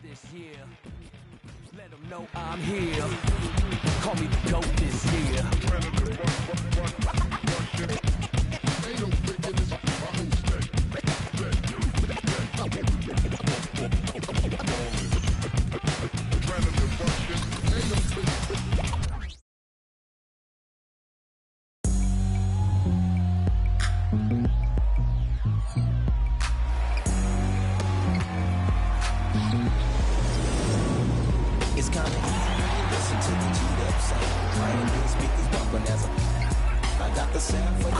this year. Let them know I'm here. Call me the GOAT this year. It's kinda easy, listen to the G'd up sound. Playing these speakers bumping as I got the sound for you.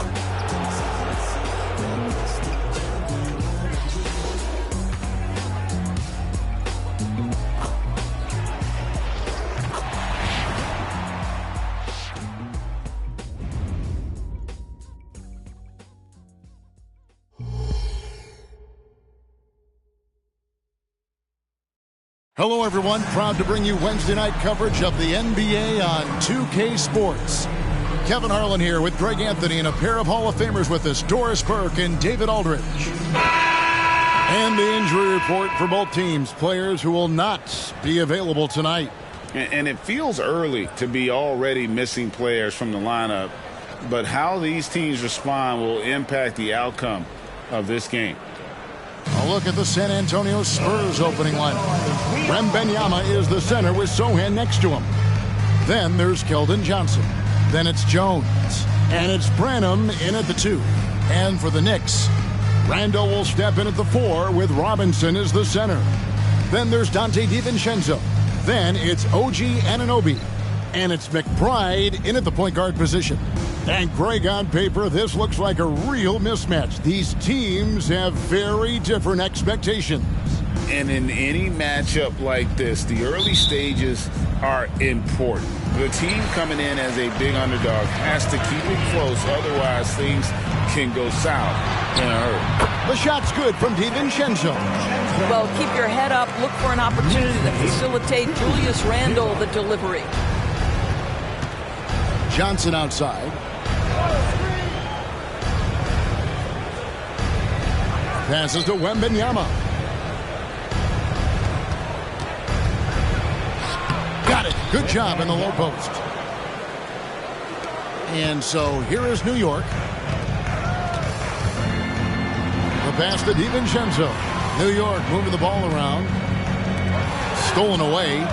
Hello, everyone. Proud to bring you Wednesday night coverage of the NBA on 2K Sports. Kevin Harlan here with Greg Anthony and a pair of Hall of Famers with us, Doris Burke and David Aldridge. And the injury report for both teams, players who will not be available tonight. And it feels early to be already missing players from the lineup, but how these teams respond will impact the outcome of this game. A look at the San Antonio Spurs opening lineup. Wembanyama is the center with Sohan next to him. Then there's Keldon Johnson. Then it's Jones. And it's Branham in at the 2. And for the Knicks, Randall will step in at the 4 with Robinson as the center. Then there's Dante DiVincenzo. Then it's OG Anunoby. And it's McBride in at the point guard position. And Greg, on paper, this looks like a real mismatch. These teams have very different expectations. And in any matchup like this, the early stages are important. The team coming in as a big underdog has to keep it close, otherwise things can go south in a hurry. The shot's good from DiVincenzo. Well, keep your head up. Look for an opportunity to facilitate Julius Randle the delivery. Johnson outside. Passes to Wembanyama. Got it. Good job in the low post. And so here is New York. The pass to DiVincenzo. New York moving the ball around. Stolen away.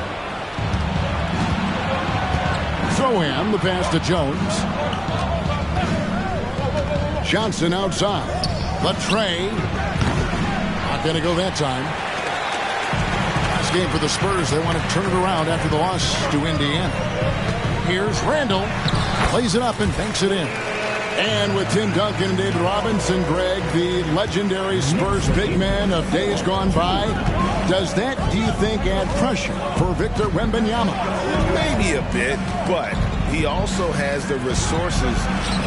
Sohan, the pass to Jones. Johnson outside. Latrey. Not going to go that time. Last game for the Spurs. They want to turn it around after the loss to Indiana. Here's Randall. Plays it up and banks it in. And with Tim Duncan and David Robinson, Greg, the legendary Spurs big man of days gone by, does that, do you think, add pressure for Victor Wembanyama? Maybe a bit, but he also has the resources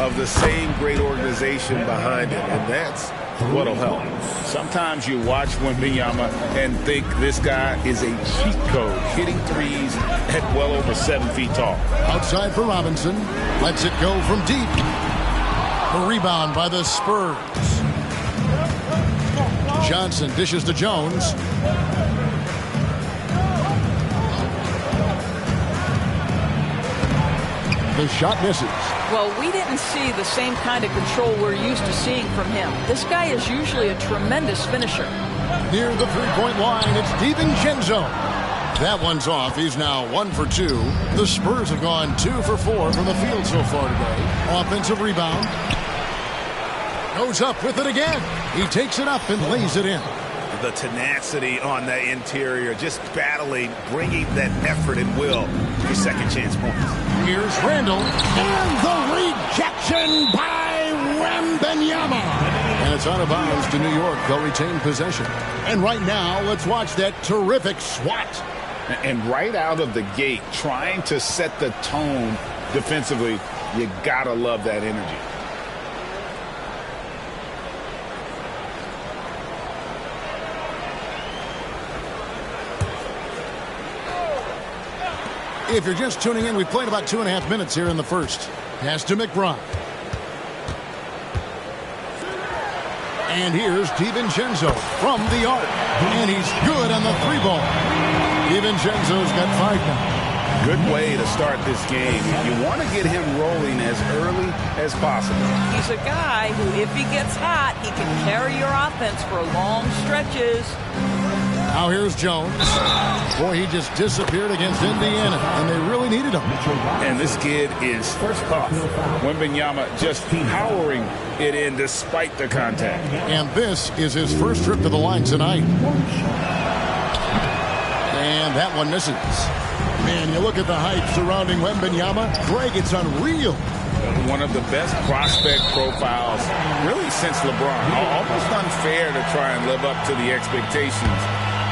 of the same great organization behind him, and that's what'll help. Sometimes you watch Wembanyama and think this guy is a cheat code, hitting threes at well over 7 feet tall. Outside for Robinson. Lets it go from deep. A rebound by the Spurs. Johnson dishes to Jones. The shot misses. Well, we didn't see the same kind of control we're used to seeing from him. This guy is usually a tremendous finisher. Near the three-point line, it's DiVincenzo. That one's off. He's now 1 for 2. The Spurs have gone 2 for 4 from the field so far today. Offensive rebound. Goes up with it again. He takes it up and lays it in. The tenacity on the interior, just battling, bringing that effort and will for second chance points. Here's Randall. And the rejection by Wembanyama. And it's out of bounds to New York. They'll retain possession. And right now, let's watch that terrific swat. And right out of the gate, trying to set the tone defensively, you gotta love that energy. If you're just tuning in, we played about 2.5 minutes here in the first. Pass to McBride. And here's DiVincenzo from the arc. And he's good on the 3 ball. DiVincenzo's got 5 now. Good way to start this game. You want to get him rolling as early as possible. He's a guy who, if he gets hot, he can carry your offense for long stretches. Now here's Jones. Boy, he just disappeared against Indiana, and they really needed him. And this kid is tough. Wembanyama just powering it in despite the contact. And this is his first trip to the line tonight. And that one misses. Man, you look at the hype surrounding Wembanyama. Greg, it's unreal. One of the best prospect profiles really since LeBron. Almost unfair to try and live up to the expectations.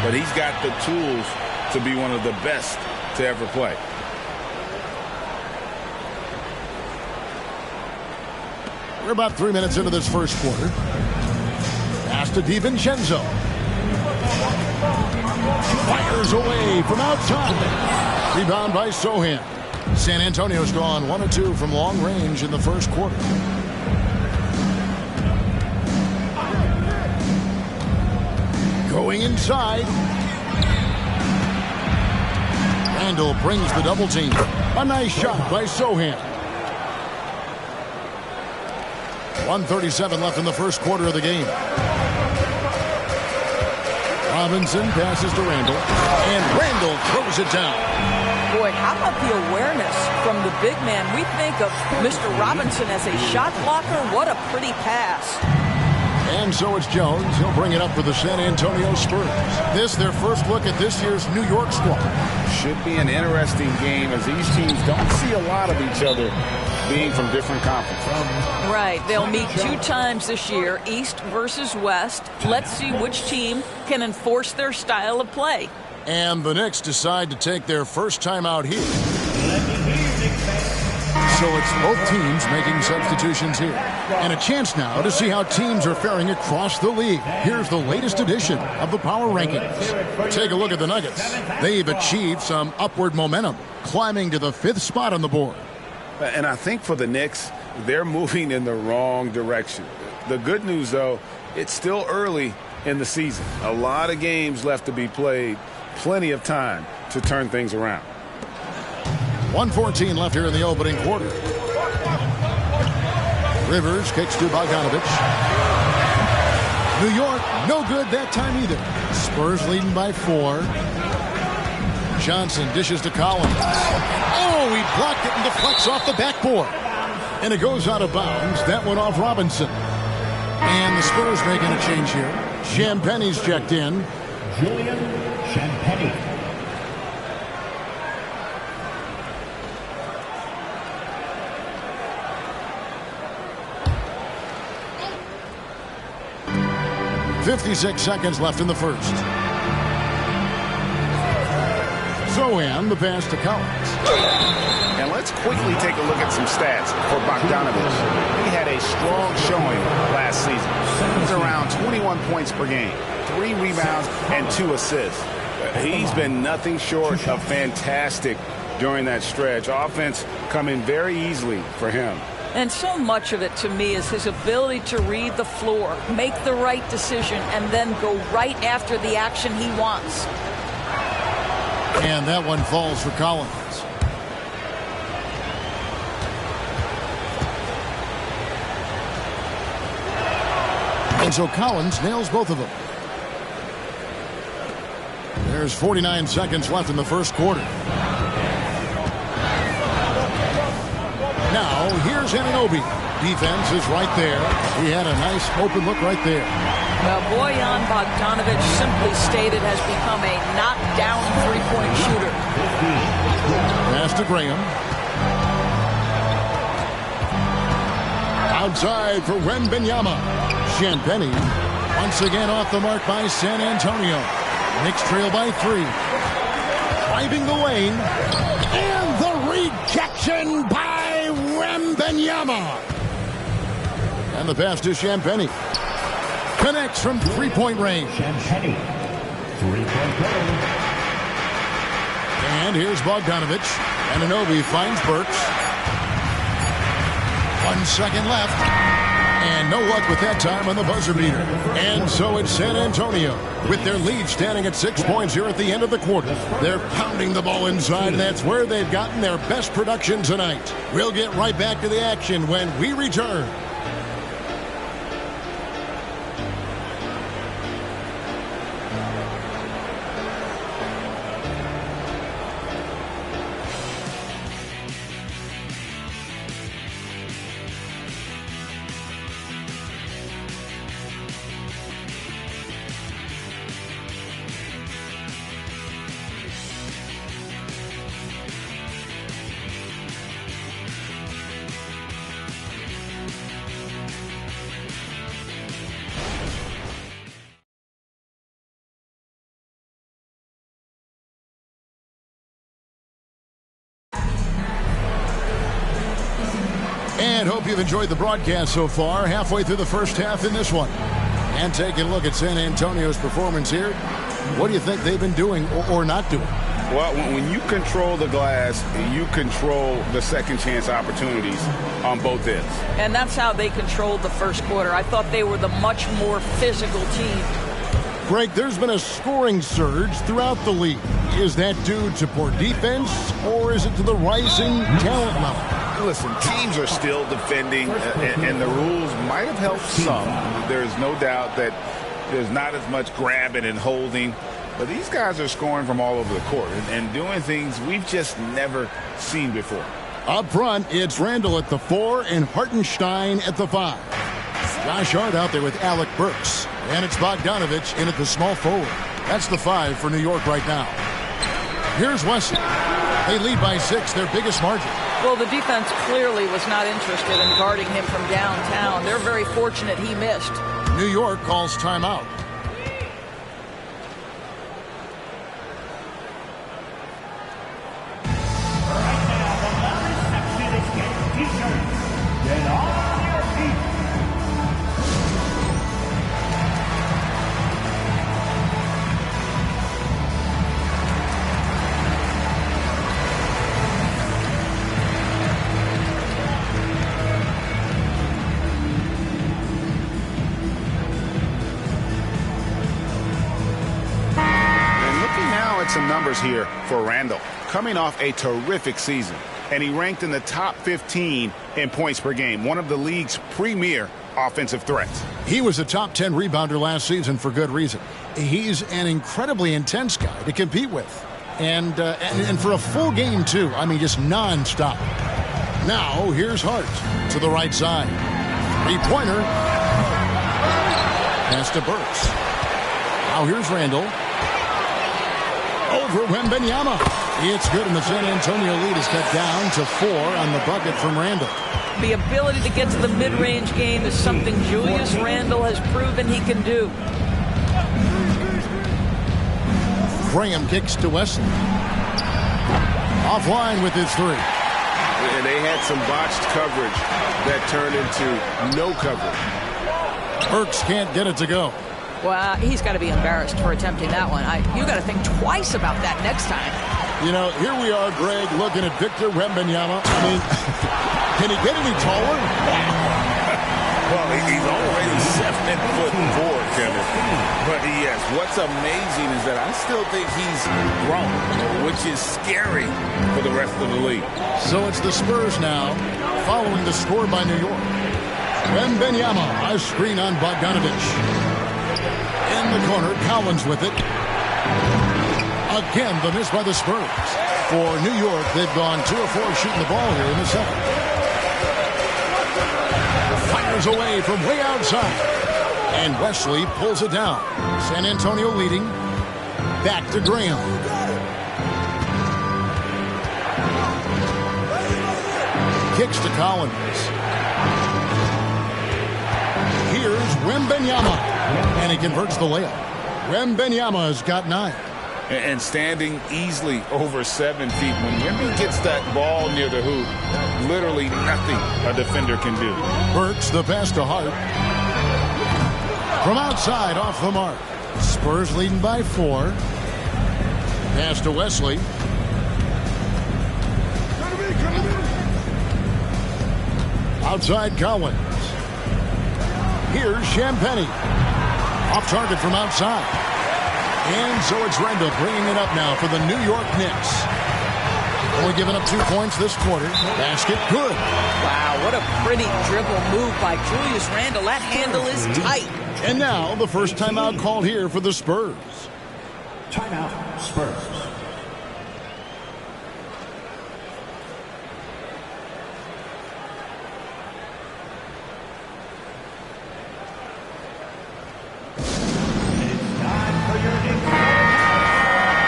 But he's got the tools to be one of the best to ever play. We're about 3 minutes into this first quarter. Pass to DiVincenzo. Fires away from outside. Rebound by Sohan. San Antonio's gone 1 of 2 from long range in the first quarter. Going inside. Randall brings the double team. A nice shot by Sohan. 1:37 left in the first quarter of the game. Robinson passes to Randall, and Randall throws it down. Boy, how about the awareness from the big man? We think of Mr. Robinson as a shot blocker. What a pretty pass. And so it's Jones. He'll bring it up for the San Antonio Spurs. This, their first look at this year's New York squad. Should be an interesting game as these teams don't see a lot of each other being from different conferences. Right. They'll meet 2 times this year, East versus West. Let's see which team can enforce their style of play. And the Knicks decide to take their first time out here. So it's both teams making substitutions here. And a chance now to see how teams are faring across the league. Here's the latest edition of the Power Rankings. Take a look at the Nuggets. They've achieved some upward momentum, climbing to the 5th spot on the board. And I think for the Knicks, they're moving in the wrong direction. The good news, though, it's still early in the season. A lot of games left to be played. Plenty of time to turn things around. 1:14 left here in the opening quarter. Rivers kicks to Bogdanovich. New York, no good that time either. Spurs leading by 4. Johnson dishes to Collins. Oh, he blocked it and deflects off the backboard. And it goes out of bounds. That went off Robinson. And the Spurs making a change here. Champagne's checked in. Julian Champagne. .56 seconds left in the first. Sohan, the pass to Collins. And let's quickly take a look at some stats for Bogdanovich. He had a strong showing last season. He's around 21 points per game, 3 rebounds, and 2 assists. He's been nothing short of fantastic during that stretch. Offense coming very easily for him. And so much of it, to me, is his ability to read the floor, make the right decision, and then go right after the action he wants. And that one falls for Collins. And so Collins nails both of them. There's 49 seconds left in the first quarter. Now, here's Anunoby. Defense is right there. He had a nice open look right there. Well, Bojan Bogdanovich, simply stated, has become a knockdown three-point shooter. Pass to Graham. Outside for Wembanyama. Champagnie once again off the mark by San Antonio. Knicks trail by 3. Driving the lane. And the rejection by Wembanyama. And the pass to Champagnie. Connects from three-point range. Champagne. 3-point goal. And here's Bogdanovich. Anunoby finds Burks. 1 second left. And no luck with that time on the buzzer beater. And so it's San Antonio with their lead standing at 6 points here at the end of the quarter. They're pounding the ball inside, and that's where they've gotten their best production tonight. We'll get right back to the action when we return. And hope you've enjoyed the broadcast so far. Halfway through the first half in this one. And taking a look at San Antonio's performance here. What do you think they've been doing or not doing? Well, when you control the glass, you control the second chance opportunities on both ends. And that's how they controlled the first quarter. I thought they were the much more physical team. Greg, there's been a scoring surge throughout the league. Is that due to poor defense, or is it to the rising talent level? Listen, teams are still defending, and the rules might have helped some. There's no doubt that there's not as much grabbing and holding. But these guys are scoring from all over the court and doing things we've just never seen before. Up front, it's Randall at the 4 and Hartenstein at the 5. Josh Hart out there with Alec Burks. And it's Bogdanovich in at the small forward. That's the 5 for New York right now. Here's Wesley. They lead by 6, their biggest margin. Well, the defense clearly was not interested in guarding him from downtown. They're very fortunate he missed. New York calls timeout. Some numbers here for Randall, coming off a terrific season, and he ranked in the top 15 in points per game, one of the league's premier offensive threats. He was a top 10 rebounder last season for good reason. He's an incredibly intense guy to compete with, and for a full game too. I mean, just nonstop. Now here's Hart to the right side, 3-pointer, pass to Burks. Now here's Randall. Over Wembanyama. It's good, and the San Antonio lead is cut down to 4 on the bucket from Randall. The ability to get to the mid-range game is something Julius Randle has proven he can do. Graham kicks to Wesley. Offline with his 3. And they had some botched coverage that turned into no coverage. Burks can't get it to go. Well, he's got to be embarrassed for attempting that one. You got to think twice about that next time. You know, here we are, Greg, looking at Victor Wembanyama. I mean, can he get any taller? Well, he's already 7'4", Kevin. But yes, what's amazing is that I still think he's grown, which is scary for the rest of the league. So it's the Spurs now, following the score by New York. Wembanyama, a screen on Bogdanovich. In the corner, Collins with it. Again, the miss by the Spurs. For New York, they've gone 2 of 4 shooting the ball here in the second. Fires away from way outside. And Wesley pulls it down. San Antonio leading. Back to Graham. Kicks to Collins. Here's Wembanyama. And he converts the layup. Wembanyama has got 9. And standing easily over 7 feet. When Wemby gets that ball near the hoop, literally nothing a defender can do. Burks the pass to Hart. From outside, off the mark. Spurs leading by 4. Pass to Wesley. Outside Collins. Here's Champagnie. Off target from outside. And so it's Randall bringing it up now for the New York Knicks. Only giving up 2 points this quarter. Basket good. Wow, what a pretty dribble move by Julius Randle. That handle is tight. And now the first timeout called here for the Spurs. Timeout, Spurs.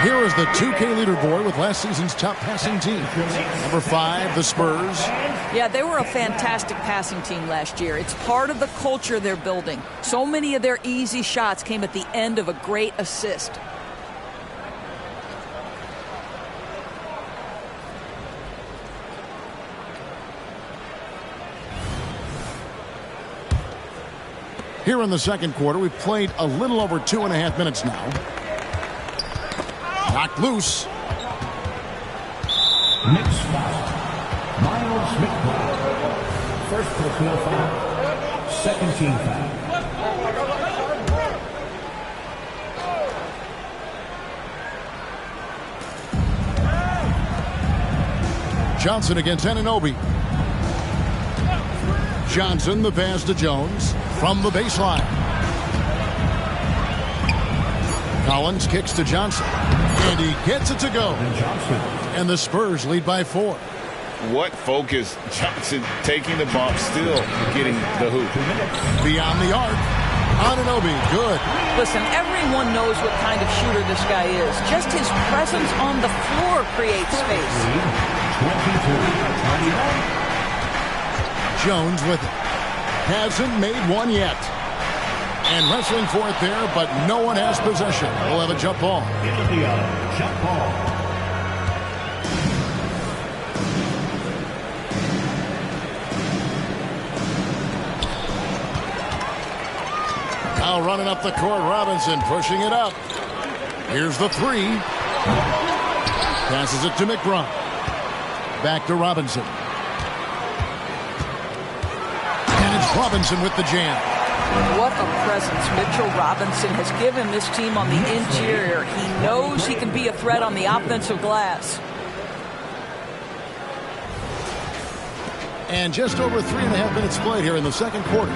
Here is the 2K leaderboard with last season's top passing team. Number 5, the Spurs. Yeah, they were a fantastic passing team last year. It's part of the culture they're building. So many of their easy shots came at the end of a great assist. Here in the second quarter, we've played a little over 2.5 minutes now. Knocked loose. Knicks foul. Miles McBride. First personal foul. Second team foul. Johnson against Anunoby. Johnson, the pass to Jones from the baseline. Collins kicks to Johnson, and he gets it to go. And the Spurs lead by 4. What focus. Johnson taking the bump, still getting the hoop. Beyond the arc. Anunoby, good. Listen, everyone knows what kind of shooter this guy is. Just his presence on the floor creates space. 22. Jones with it. Hasn't made one yet. And wrestling for it there, but no one has possession. We'll have a jump ball. Jump ball. Now running up the court, Robinson pushing it up. Here's the 3. Passes it to McBride. Back to Robinson. And it's Robinson with the jam. What a presence Mitchell Robinson has given this team on the interior. He knows he can be a threat on the offensive glass. And just over 3.5 minutes played here in the second quarter.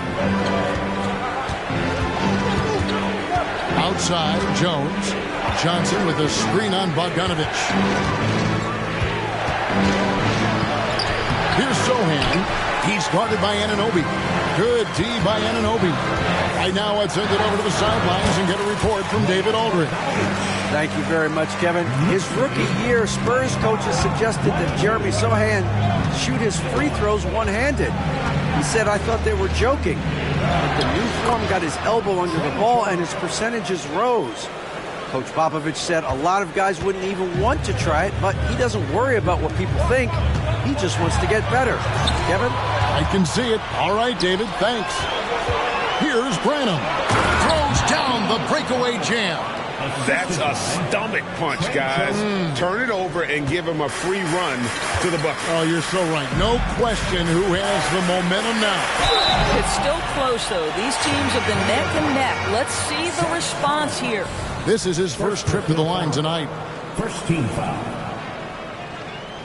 Outside, Jones. Johnson with a screen on Bogdanovich. Here's Sohan. He's guarded by Anunoby. Good D by Anunoby. Right now, let's send it over to the sidelines and get a report from David Aldridge. Thank you very much, Kevin. His rookie year, Spurs coaches suggested that Jeremy Sohan shoot his free throws one-handed. He said, I thought they were joking. But the new form got his elbow under the ball and his percentages rose. Coach Popovich said a lot of guys wouldn't even want to try it, but he doesn't worry about what people think. He just wants to get better. Kevin? I can see it. All right, David, thanks. Here's Branham. Throws down the breakaway jam. That's a stomach punch, guys. Turn it over and give him a free run to the bucket. Oh, you're so right. No question who has the momentum now. It's still close, though. These teams have been neck and neck. Let's see the response here. This is his first trip to the line tonight. First team foul.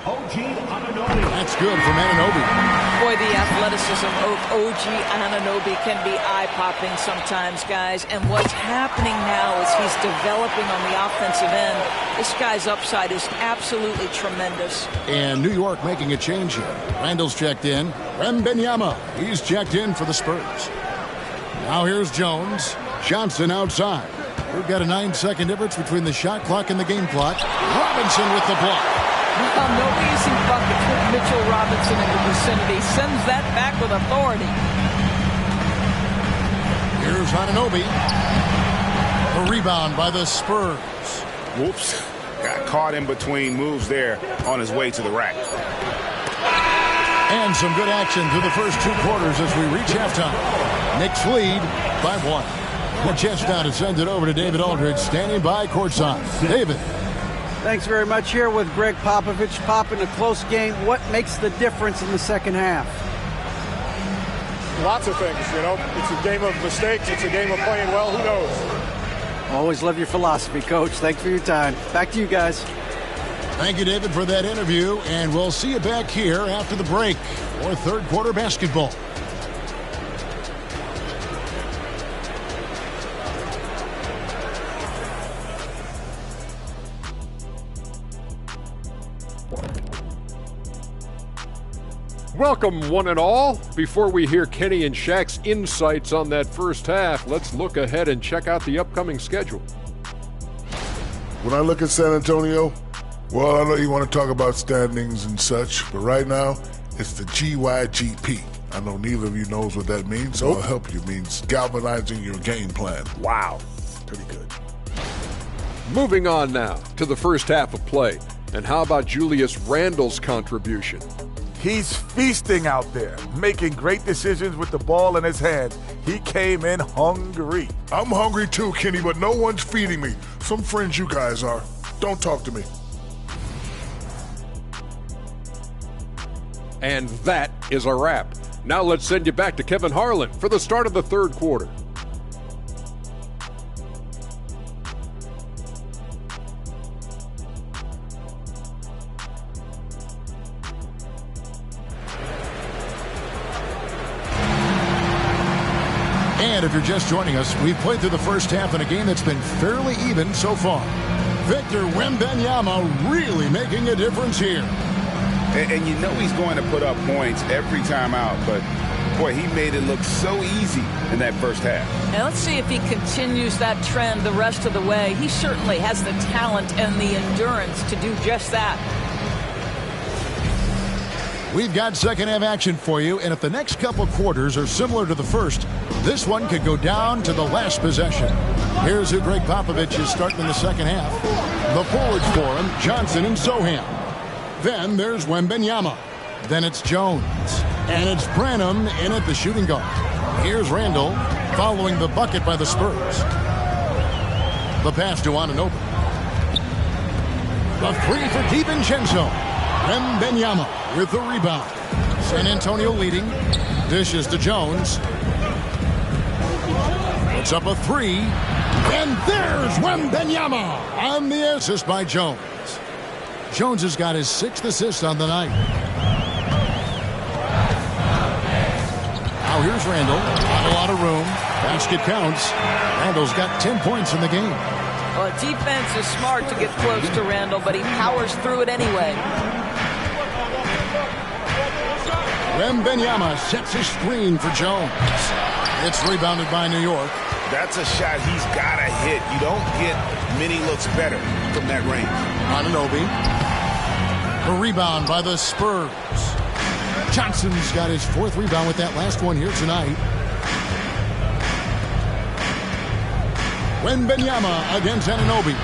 OG Anunoby. That's good from Anunoby. Boy, the athleticism of OG Anunoby can be eye-popping sometimes, guys. And what's happening now is he's developing on the offensive end. This guy's upside is absolutely tremendous. And New York making a change here. Randall's checked in. Wembanyama, he's checked in for the Spurs. Now here's Jones. Johnson outside. We've got a 9-second difference between the shot clock and the game clock. Robinson with the block. Well, no easy buckets with Mitchell Robinson in the vicinity. Sends that back with authority. Here's Anunoby. The rebound by the Spurs. Whoops. Got caught in between moves there on his way to the rack. And some good action through the first 2 quarters as we reach halftime. Knicks lead by 1. The chance now to send it over to David Aldridge, standing by courtside. David. Thanks very much. Here with Greg Popovich. Pop, in a close game, what makes the difference in the second half? Lots of things, you know. It's a game of mistakes. It's a game of playing well. Who knows? Always love your philosophy, Coach. Thanks for your time. Back to you guys. Thank you, David, for that interview, and we'll see you back here after the break for third quarter basketball. Welcome, one and all. Before we hear Kenny and Shaq's insights on that first half, let's look ahead and check out the upcoming schedule. When I look at San Antonio, well, I know you want to talk about standings and such, but right now, it's the GYGP. I know neither of you knows what that means, so I'll help you. It means galvanizing your game plan. Wow. Pretty good. Moving on now to the first half of play. And how about Julius Randle's contribution? He's feasting out there, making great decisions with the ball in his hands. He came in hungry. I'm hungry too, Kenny, but no one's feeding me. Some friends you guys are. Don't talk to me. And that is a wrap. Now let's send you back to Kevin Harlan for the start of the third quarter. And if you're just joining us, we've played through the first half in a game that's been fairly even so far. Victor Wembanyama really making a difference here. And you know he's going to put up points every time out, but boy, he made it look so easy in that first half. Now let's see if he continues that trend the rest of the way. He certainly has the talent and the endurance to do just that. We've got second half action for you, and if the next couple quarters are similar to the first, this one could go down to the last possession. Here's who Greg Popovich is starting in the second half. The forwards for him, Johnson and Sohan. Then there's Wembanyama. Then it's Jones. And it's Branham in at the shooting guard. Here's Randle following the bucket by the Spurs. The pass to Anunoby. The three for DiVincenzo. Wembanyama with the rebound. San Antonio leading. Dishes to Jones. Puts up a three. And there's Wembanyama on the assist by Jones. Jones has got his sixth assist on the night. Now here's Randle. Not a lot of room. Basket counts. Randle's got 10 points in the game. Well, defense is smart to get close to Randle, but he powers through it anyway. Wembanyama sets a screen for Jones. It's rebounded by New York. That's a shot he's got to hit. You don't get many looks better from that range. Anunoby. A rebound by the Spurs. Johnson's got his fourth rebound with that last one here tonight. Wembanyama against Anunoby.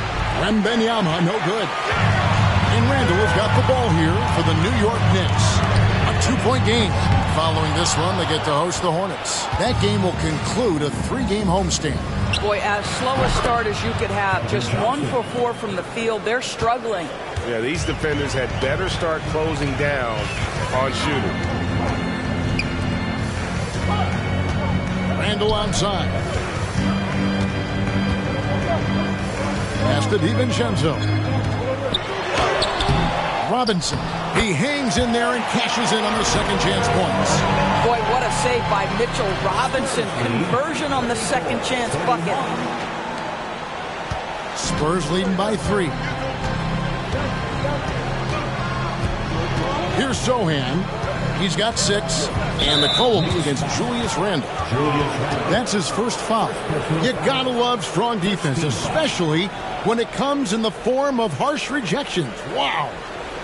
Wembanyama, no good. And Randle has got the ball here for the New York Knicks. A 2-point game. Following this one, they get to host the Hornets. That game will conclude a 3-game homestand. Boy, as slow a start as you could have. Just 1 for 4 from the field. They're struggling. Yeah, these defenders had better start closing down on shooting. Randle outside. Pass to DiVincenzo. Robinson. He hangs in there and cashes in on the second chance points. Boy, what a save by Mitchell Robinson. Conversion on the second chance bucket. Spurs leading by 3. Here's Sohan. He's got 6. And the call will be against Julius Randle. That's his first foul. You gotta love strong defense, especially when it comes in the form of harsh rejections. Wow.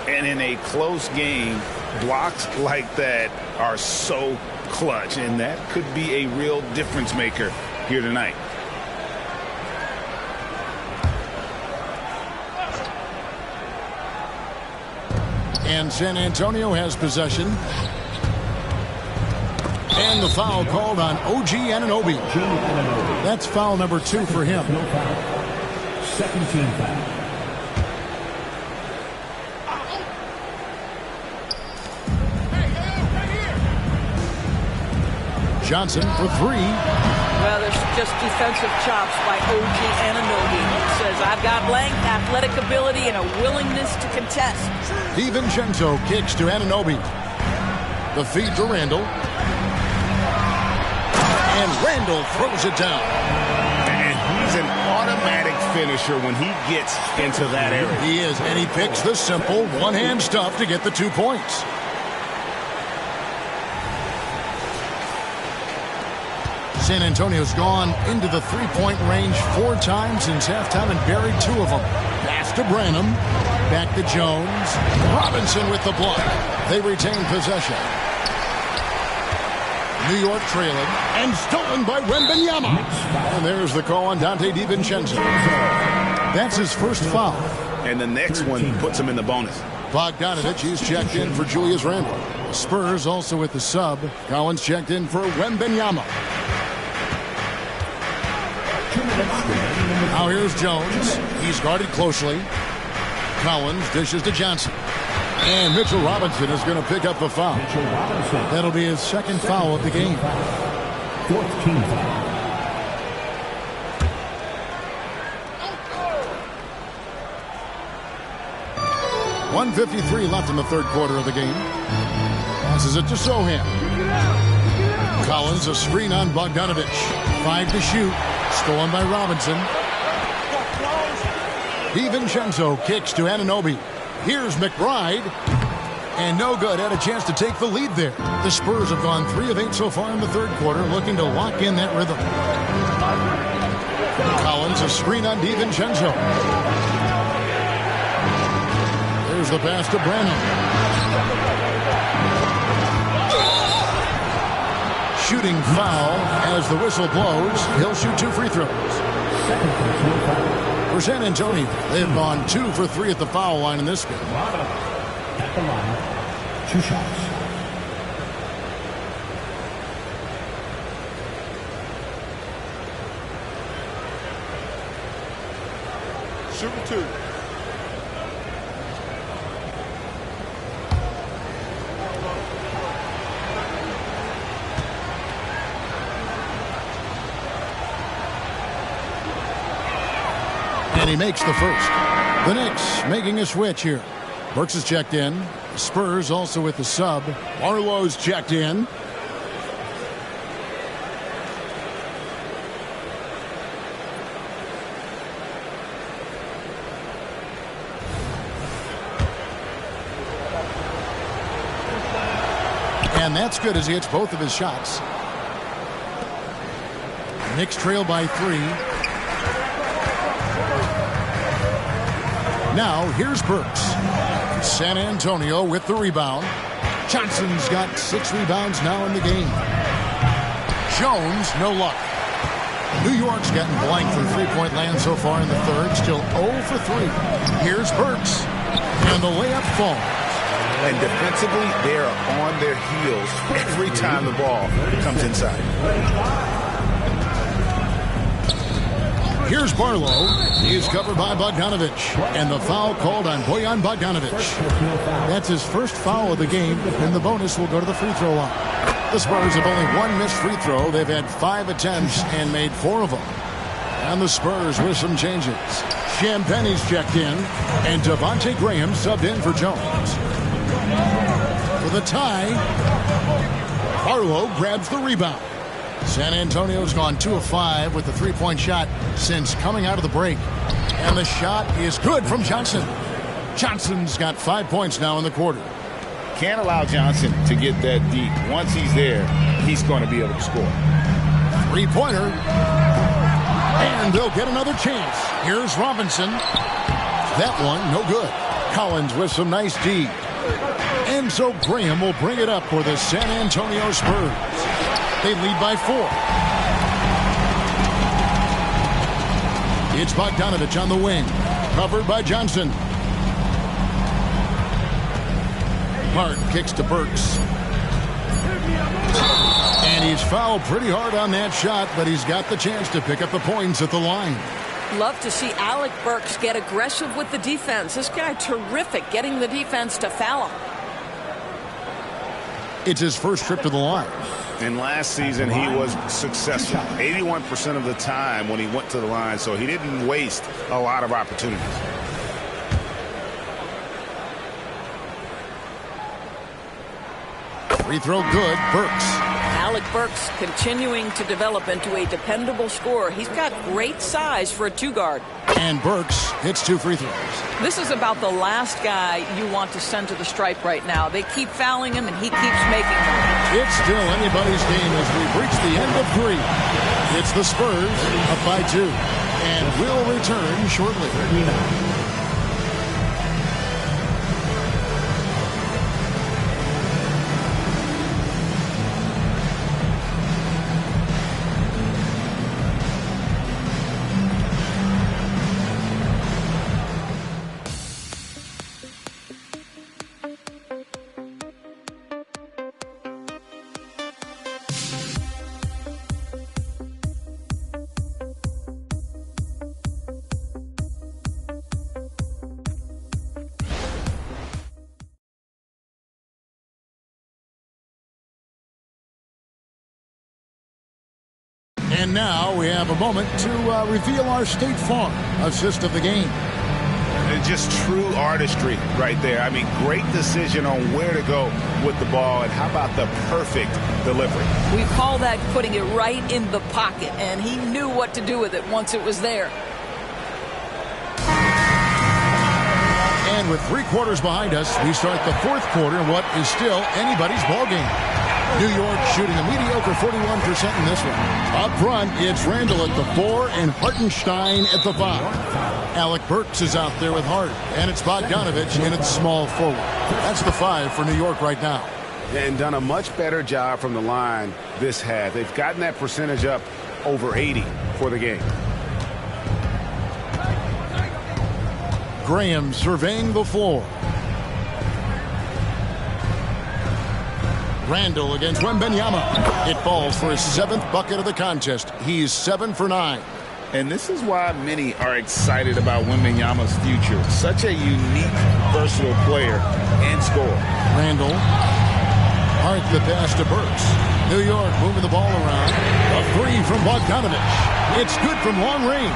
And in a close game, blocks like that are so clutch, and that could be a real difference maker here tonight. And San Antonio has possession. And the foul called on OG Anunoby. That's foul number 2 for him. Second team foul. Johnson for three. Well, there's just defensive chops by OG Anunoby. He says, I've got length, athletic ability, and a willingness to contest. DiVincenzo kicks to Anunoby. The feed to Randall. And Randall throws it down. And he's an automatic finisher when he gets into that area. He is, and he picks the simple one-hand stuff to get the 2 points. San Antonio's gone into the three-point range 4 times since halftime and buried 2 of them. Pass to Branham. Back to Jones. Robinson with the block. They retain possession. New York trailing and stolen by Wembanyama. And there's the call on Dante DiVincenzo. That's his first foul. And the next one puts him in the bonus. Bogdanovich, he's checked in for Julius Randle. Spurs also with the sub. Collins checked in for Wembanyama. Now here's Jones. He's guarded closely. Collins dishes to Johnson. And Mitchell Robinson is going to pick up the foul. That'll be his second foul of the game. 4th team foul. .153 left in the third quarter of the game. Passes it to Sohan. Collins, a screen on Bogdanovich. 5 to shoot. Stolen by Robinson. DiVincenzo kicks to Anunoby. Here's McBride. And no good. Had a chance to take the lead there. The Spurs have gone 3 of 8 so far in the third quarter, looking to lock in that rhythm. Collins, a screen on DiVincenzo. There's the pass to Branham. Shooting foul as the whistle blows. He'll shoot 2 free throws. For San Antonio, they've gone 2 for 3 at the foul line in this game. At the line, 2 shots. Shooting 2. And he makes the first. The Knicks making a switch here. Burks is checked in. Spurs also with the sub. Barlow's checked in. And that's good as he hits both of his shots. Knicks trail by 3. Now, here's Burks. San Antonio with the rebound. Johnson's got 6 rebounds now in the game. Jones, no luck. New York's gotten blank from three-point land so far in the third. Still 0 for 3. Here's Burks. And the layup falls. And defensively, they are on their heels every time the ball comes inside. Here's Barlow. He's covered by Bogdanovich. And the foul called on Bojan Bogdanovich. That's his first foul of the game, and the bonus will go to the free throw line. The Spurs have only 1 missed free throw. They've had 5 attempts and made 4 of them. And the Spurs with some changes. Champagne's checked in, and Devontae Graham subbed in for Jones. For the tie, Barlow grabs the rebound. San Antonio's gone 2 of 5 with the three-point shot since coming out of the break. And the shot is good from Johnson. Johnson's got 5 points now in the quarter. Can't allow Johnson to get that deep. Once he's there, he's going to be able to score. 3-pointer. And they'll get another chance. Here's Robinson. That one, no good. Collins with some nice D. And so Graham will bring it up for the San Antonio Spurs. They lead by 4. It's Bogdanovich on the wing. Covered by Johnson. Hart kicks to Burks. And he's fouled pretty hard on that shot, but he's got the chance to pick up the points at the line. Love to see Alec Burks get aggressive with the defense. This guy terrific getting the defense to foul him. It's his first trip to the line. And last season, he was successful 81% of the time when he went to the line, so he didn't waste a lot of opportunities. Free throw good, Burks. Alec Burks continuing to develop into a dependable scorer. He's got great size for a two-guard. And Burks hits 2 free throws. This is about the last guy you want to send to the stripe right now. They keep fouling him, and he keeps making them. It's still anybody's game as we've reached the end of 3. It's the Spurs up by 2. And we'll return shortly. And now we have a moment to reveal our State Farm assist of the game. And just true artistry right there. I mean, great decision on where to go with the ball, and how about the perfect delivery? We call that putting it right in the pocket, and he knew what to do with it once it was there. And with 3 quarters behind us, we start the 4th quarter in what is still anybody's ball game. New York shooting a mediocre 41% in this one. Up front, it's Randall at the 4 and Hartenstein at the 5. Alec Burks is out there with Hart, and it's Bogdanovich in its small forward. That's the 5 for New York right now. And done a much better job from the line this half. They've gotten that percentage up over 80 for the game. Graham surveying the floor. Randall against Wembanyama. It falls for his 7th bucket of the contest. He's 7 for 9. And this is why many are excited about Wembanyama's future. Such a unique, versatile player and scorer. Randall. Hart the pass to Burks. New York moving the ball around. A 3 from Bogdanovich. It's good from long range.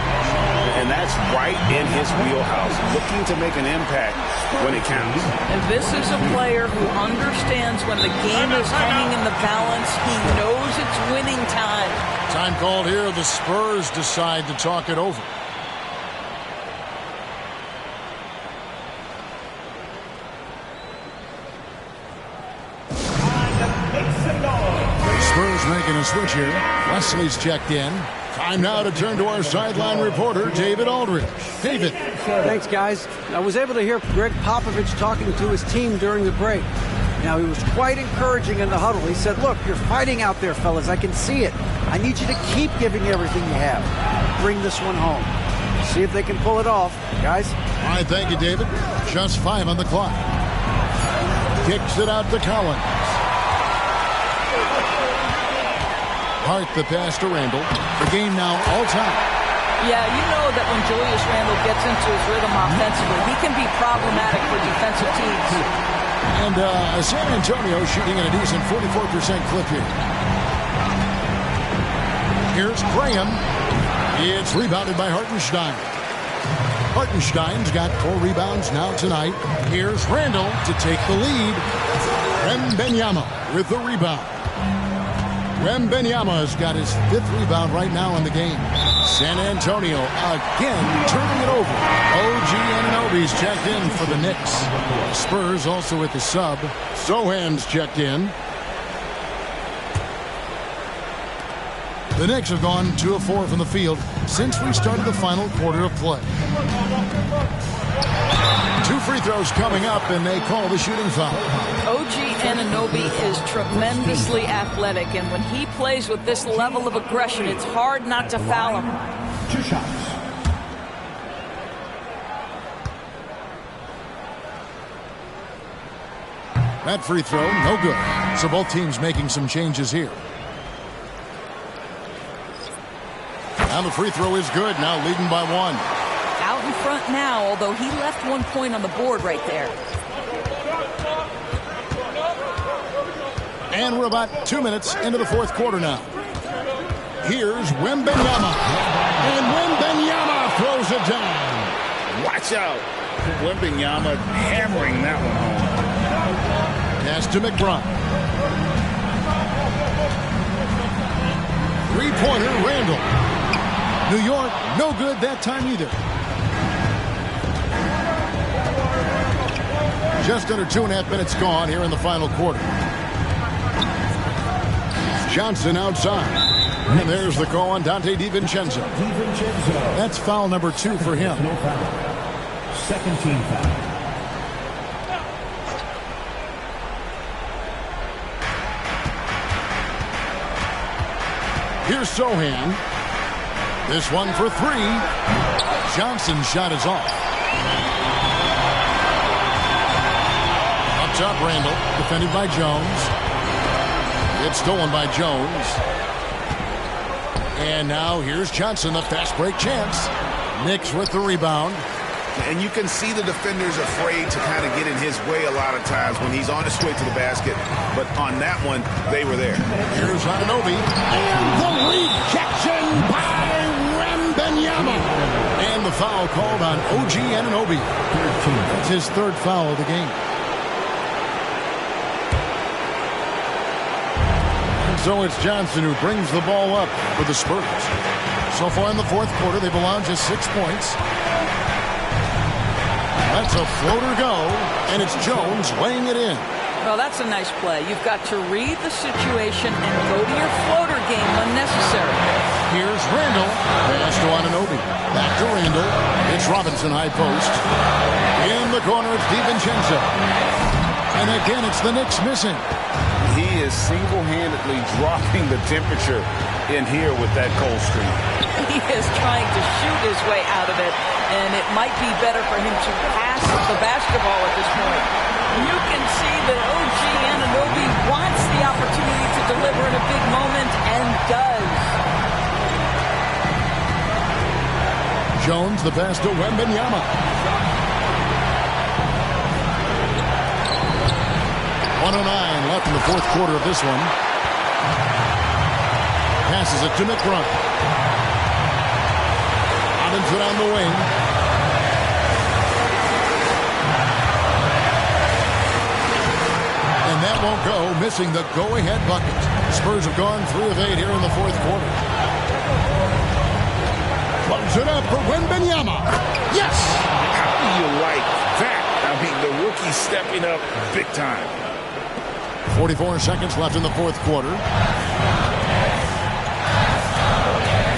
And that's right in his wheelhouse. Looking to make an impact when it counts. And this is a player who understands when the game is hanging in the balance. He knows it's winning time. Time called here. The Spurs decide to talk it over. Spurs making a switch here. Wesley's checked in. Time now to turn to our sideline reporter, David Aldridge. David. Thanks, guys. I was able to hear Greg Popovich talking to his team during the break. Now, he was quite encouraging in the huddle. He said, look, you're fighting out there, fellas. I can see it. I need you to keep giving everything you have. Bring this one home. See if they can pull it off. Guys? All right, thank you, David. Just 5 on the clock. Kicks it out to Collins. Hart the pass to Randall. The game now all time. Yeah, you know that when Julius Randle gets into his rhythm offensively, he can be problematic for defensive teams. And San Antonio shooting at a decent 44% clip here. Here's Graham. It's rebounded by Hartenstein. Hartenstein's got 4 rebounds now tonight. Here's Randall to take the lead. Wembanyama with the rebound. Wembanyama's got his 5th rebound right now in the game. San Antonio again turning it over. OG Anunoby's checked in for the Knicks. Spurs also with the sub. Sohan's checked in. The Knicks have gone 2 of 4 from the field since we started the final quarter of play. 2 free throws coming up, and they call the shooting foul. OG Anunoby is tremendously athletic, and when he plays with this level of aggression, it's hard not to foul him. 2 shots. That free throw, no good. So both teams making some changes here. Now the free throw is good, now leading by 1. Out in front now, although he left 1 point on the board right there. And we're about 2 minutes into the fourth quarter now. Here's Wembanyama. And Wembanyama throws it down. Watch out. Wembanyama hammering that one home. Pass to McBride. Three-pointer, Randall. New York, no good that time either. Just under 2.5 minutes gone here in the final quarter. Johnson outside. And there's the call on Dante DiVincenzo. That's foul number 2 for him. No foul. Second team foul. Here's Sohan. This one for 3. Johnson's shot is off. Up top, Randall. Defended by Jones. It's stolen by Jones. And now here's Johnson, the fast break chance. Knicks with the rebound. And you can see the defenders afraid to kind of get in his way a lot of times when he's on his way to the basket. But on that one, they were there. Here's Anunoby. And the rejection by Wembanyama. And the foul called on OG Anunoby. That's his 3rd foul of the game. And so it's Johnson who brings the ball up for the Spurs. So far in the fourth quarter, they've allowed just 6 points. That's a floater go, and it's Jones laying it in. Well, that's a nice play. You've got to read the situation and go to your floater game when necessary. Here's Randall. Pass to Anunoby. Back to Randall. It's Robinson high post. In the corner, it's DiVincenzo. And again, it's the Knicks missing. He is single-handedly dropping the temperature in here with that cold streak. He is trying to shoot his way out of it, and it might be better for him to pass the basketball at this point. You can see that OG Anunoby wants the opportunity to deliver in a big moment, and does. Jones, the pass to Wembanyama. 1:09 left in the fourth quarter of this one. Passes it to McBride. Robinson on the wing. And that won't go, missing the go-ahead bucket. Spurs have gone 3 of 8 here in the fourth quarter. Close it up for Wembanyama. Yes! How do you like that? I mean, the rookie stepping up big time. 44 seconds left in the fourth quarter.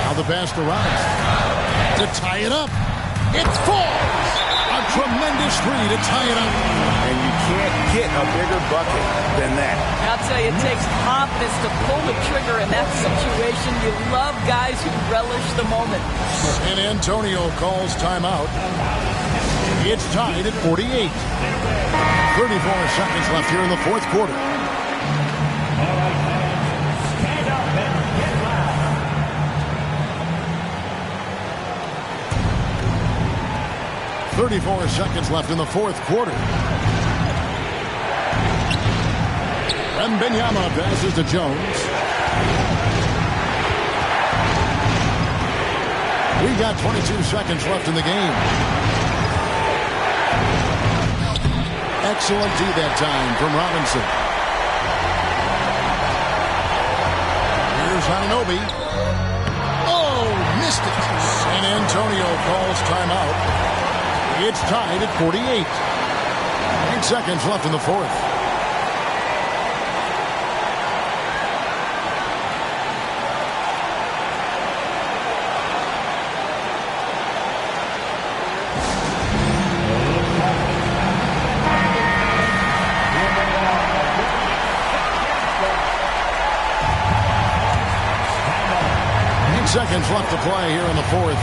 Now the pass to Robinson to tie it up. It falls. A tremendous 3 to tie it up. And you can't get a bigger bucket than that. I'll tell you, it takes confidence to pull the trigger in that situation. You love guys who relish the moment. San Antonio calls timeout. It's tied at 48. 34 seconds left here in the fourth quarter. 34 seconds left in the fourth quarter. Wembanyama passes to Jones. We got 22 seconds left in the game. Excellent D that time from Robinson. Here's Anunoby. Oh, missed it. San Antonio calls timeout. It's tied at 48. 8 seconds left in the fourth. Seconds left to play here in the fourth.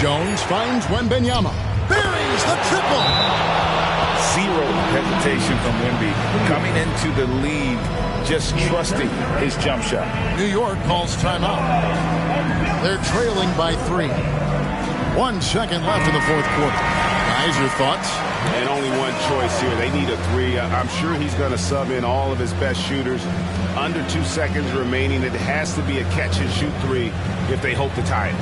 Jones finds Wembanyama. Buries the triple. Zero hesitation from Wemby. Coming into the league, just trusting his jump shot. New York calls timeout. They're trailing by 3. 1 second left in the fourth quarter. Guys, your thoughts? And only one choice here. They need a three. I'm sure he's going to sub in all of his best shooters. Under 2 seconds remaining. It has to be a catch-and-shoot three if they hope to tie it.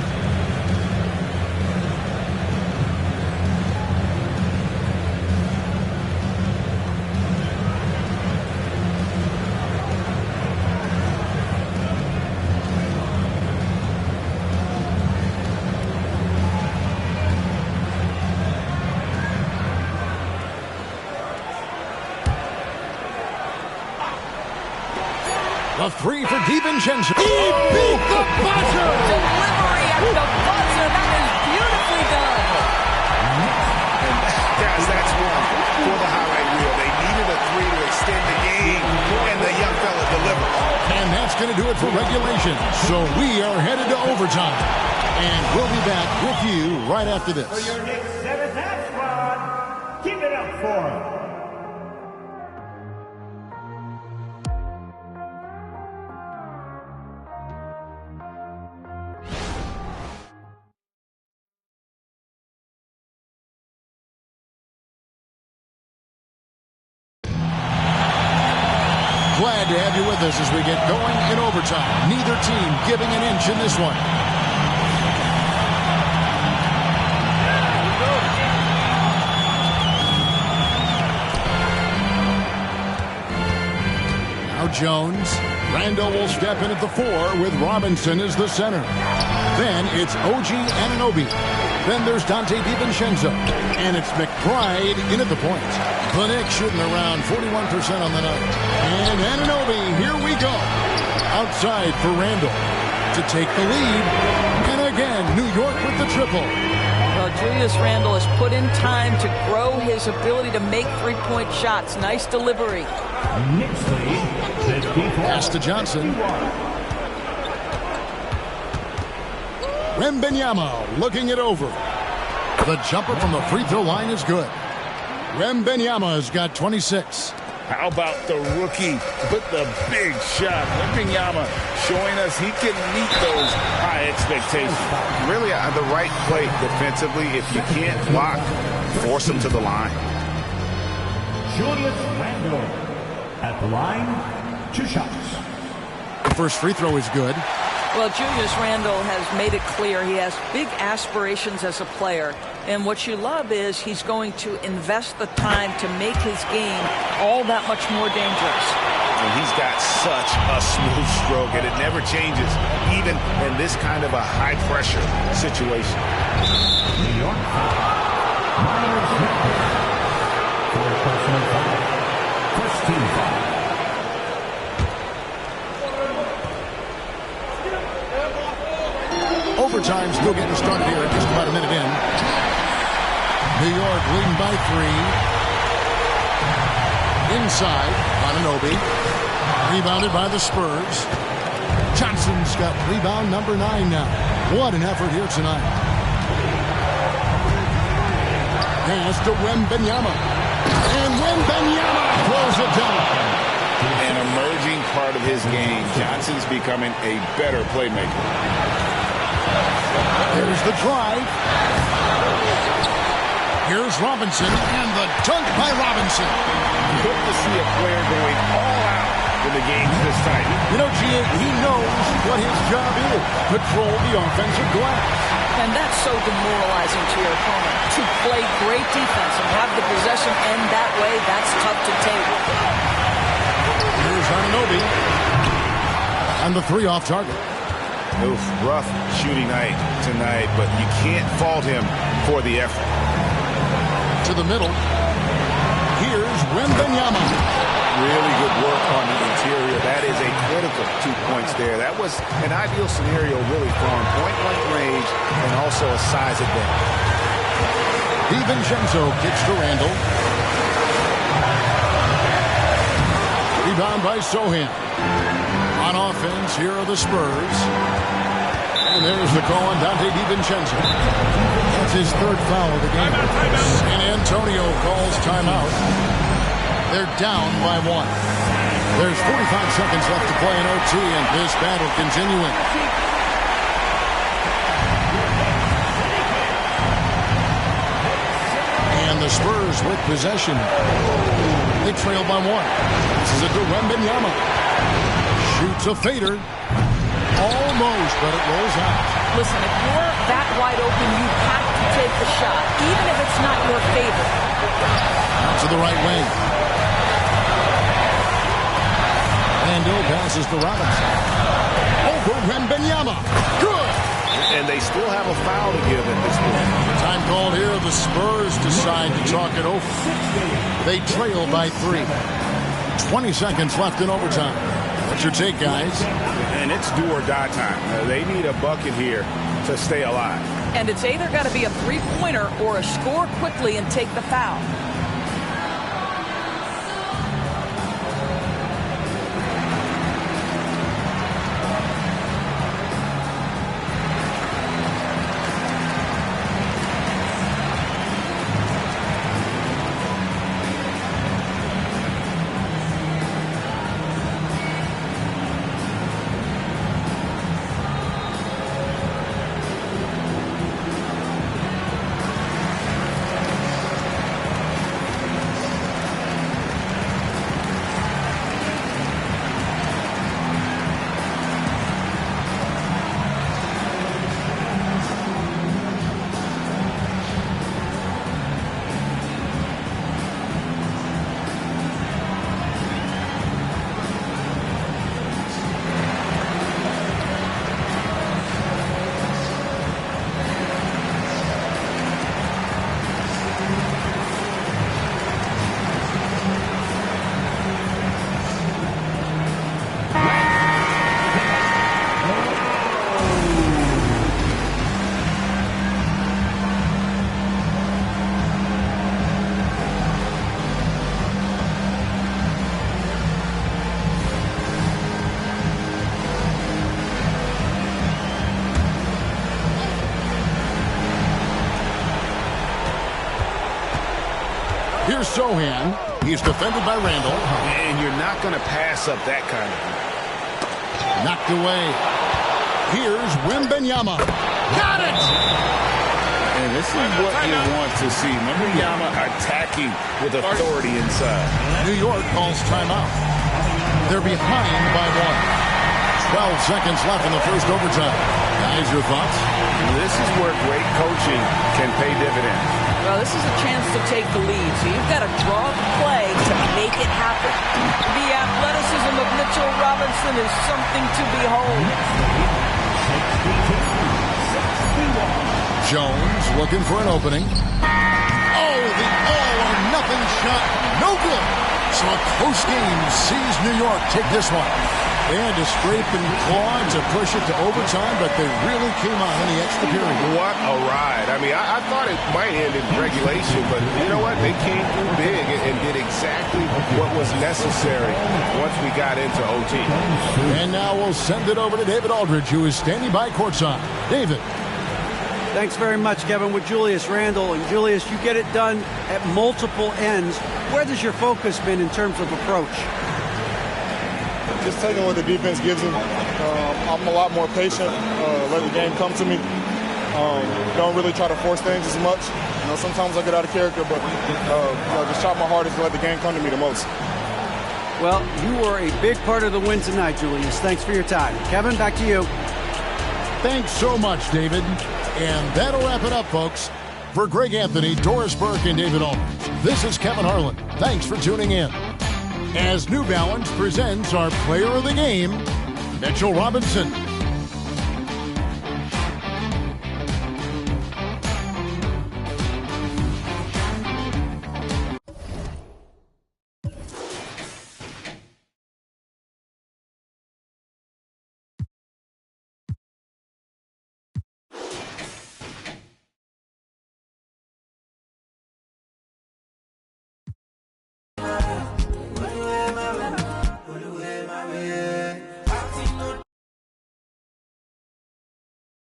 A three for DiVincenzo. He beat the buzzer! Delivery at the buzzer. That is beautifully done. Guys, that's one for the highlight reel. They needed a three to extend the game, and the young fella delivered. And that's going to do it for regulation. So we are headed to overtime. And we'll be back with you right after this. For your next 7th half squad, give it up for Glad to have you with us as we get going in overtime. Neither team giving an inch in this one. Now Jones. Randall will step in at the 4 with Robinson as the center. Then it's OG Anunoby. Then there's Dante DiVincenzo. And it's McBride in at the point. The Knicks shooting around 41% on the night. And Anunoby, here we go. Outside for Randall to take the lead. And again, New York with the triple. Well, Julius Randle has put in time to grow his ability to make three-point shots. Nice delivery. Knicks lead. Pass to Johnson. Wembanyama looking it over. The jumper from the free throw line is good. Wembanyama's got 26. How about the rookie with the big shot? Wembanyama showing us he can meet those high expectations. Really, the right play defensively. If you can't block, force him to the line. Julius Randle at the line, 2 shots. The first free throw is good. Well, Julius Randle has made it clear he has big aspirations as a player. And what you love is he's going to invest the time to make his game all that much more dangerous. And he's got such a smooth stroke, and it never changes, even in this kind of a high-pressure situation. New York, Myers for a personal foul. First team foul. Overtime still getting started here, just about a minute in. New York leading by 3. Inside, Anunoby. Rebounded by the Spurs. Johnson's got rebound number 9 now. What an effort here tonight. Pass to Wembanyama. And Wembanyama throws it down. An emerging part of his game. Johnson's becoming a better playmaker. Here's the drive. Here's Robinson, and the dunk by Robinson. Good to see a player going all out when the game's this tight. You know, he knows what his job is. Control the offensive glass. And that's so demoralizing to your opponent. To play great defense and have the possession end that way, that's tough to take. Here's Anunoby. And the 3 off target. Oof, rough shooting night tonight, but you can't fault him for the effort. To the middle. Here's Wembanyama. Really good work on the interior. That is a critical 2 points there. That was an ideal scenario really for him. Point-blank range and also a size advantage. DiVincenzo kicks to Randall. Rebound by Sohan. On offense, here are the Spurs. And there's the call on Dante DiVincenzo. That's his 3rd foul of the game. San Antonio calls timeout. They're down by 1. There's 45 seconds left to play in OT, and this battle continuing. And the The Spurs with possession. They trail by 1. This is a to Wembanyama. Shoots a fader. Almost, but it rolls out. Listen, if you're that wide open, you have to take the shot, even if it's not your favorite. Out to the right wing. Randall passes to Robinson. Over Wembanyama. Good. And they still have a foul to give at this point. Time called here. The Spurs decide to talk it over. They trail by 3. 20 seconds left in overtime. What's your take, guys? And it's do or die time. They need a bucket here to stay alive. And it's either got to be a three-pointer or a score quickly and take the foul. Here's Sohan. He's defended by Randall. And you're not going to pass up that kind of thing. Knocked away. Here's Wembanyama. Got it! And this is what you want to see. Wembanyama attacking with authority inside. New York calls timeout. They're behind by 1. 12 seconds left in the first overtime. Guys, your thoughts? This is where great coaching can pay dividends. Well, this is a chance to take the lead, so you've got to draw the play to make it happen. The athleticism of Mitchell Robinson is something to behold. Jones looking for an opening. Oh, the all-or-nothing shot. No good. So a close game sees New York take this one. They had to scrape and claw to push it to overtime, but they really came on in the extra period. What a ride. I mean, I thought it might end in regulation, but you know what? They came through big and did exactly what was necessary once we got into OT. And now we'll send it over to David Aldridge, who is standing by courtside. David. Thanks very much, Kevin, with Julius Randle. And Julius, you get it done at multiple ends. Where has your focus been in terms of approach? Just taking what the defense gives him. I'm a lot more patient, let the game come to me. Don't really try to force things as much. You know, sometimes I get out of character, but just try my hardest to let the game come to me the most. Well, you were a big part of the win tonight, Julius. Thanks for your time. Kevin, back to you. Thanks so much, David. And that'll wrap it up, folks. For Greg Anthony, Doris Burke, and David Aldridge, this is Kevin Harlan. Thanks for tuning in. As New Balance presents our player of the game, Mitchell Robinson.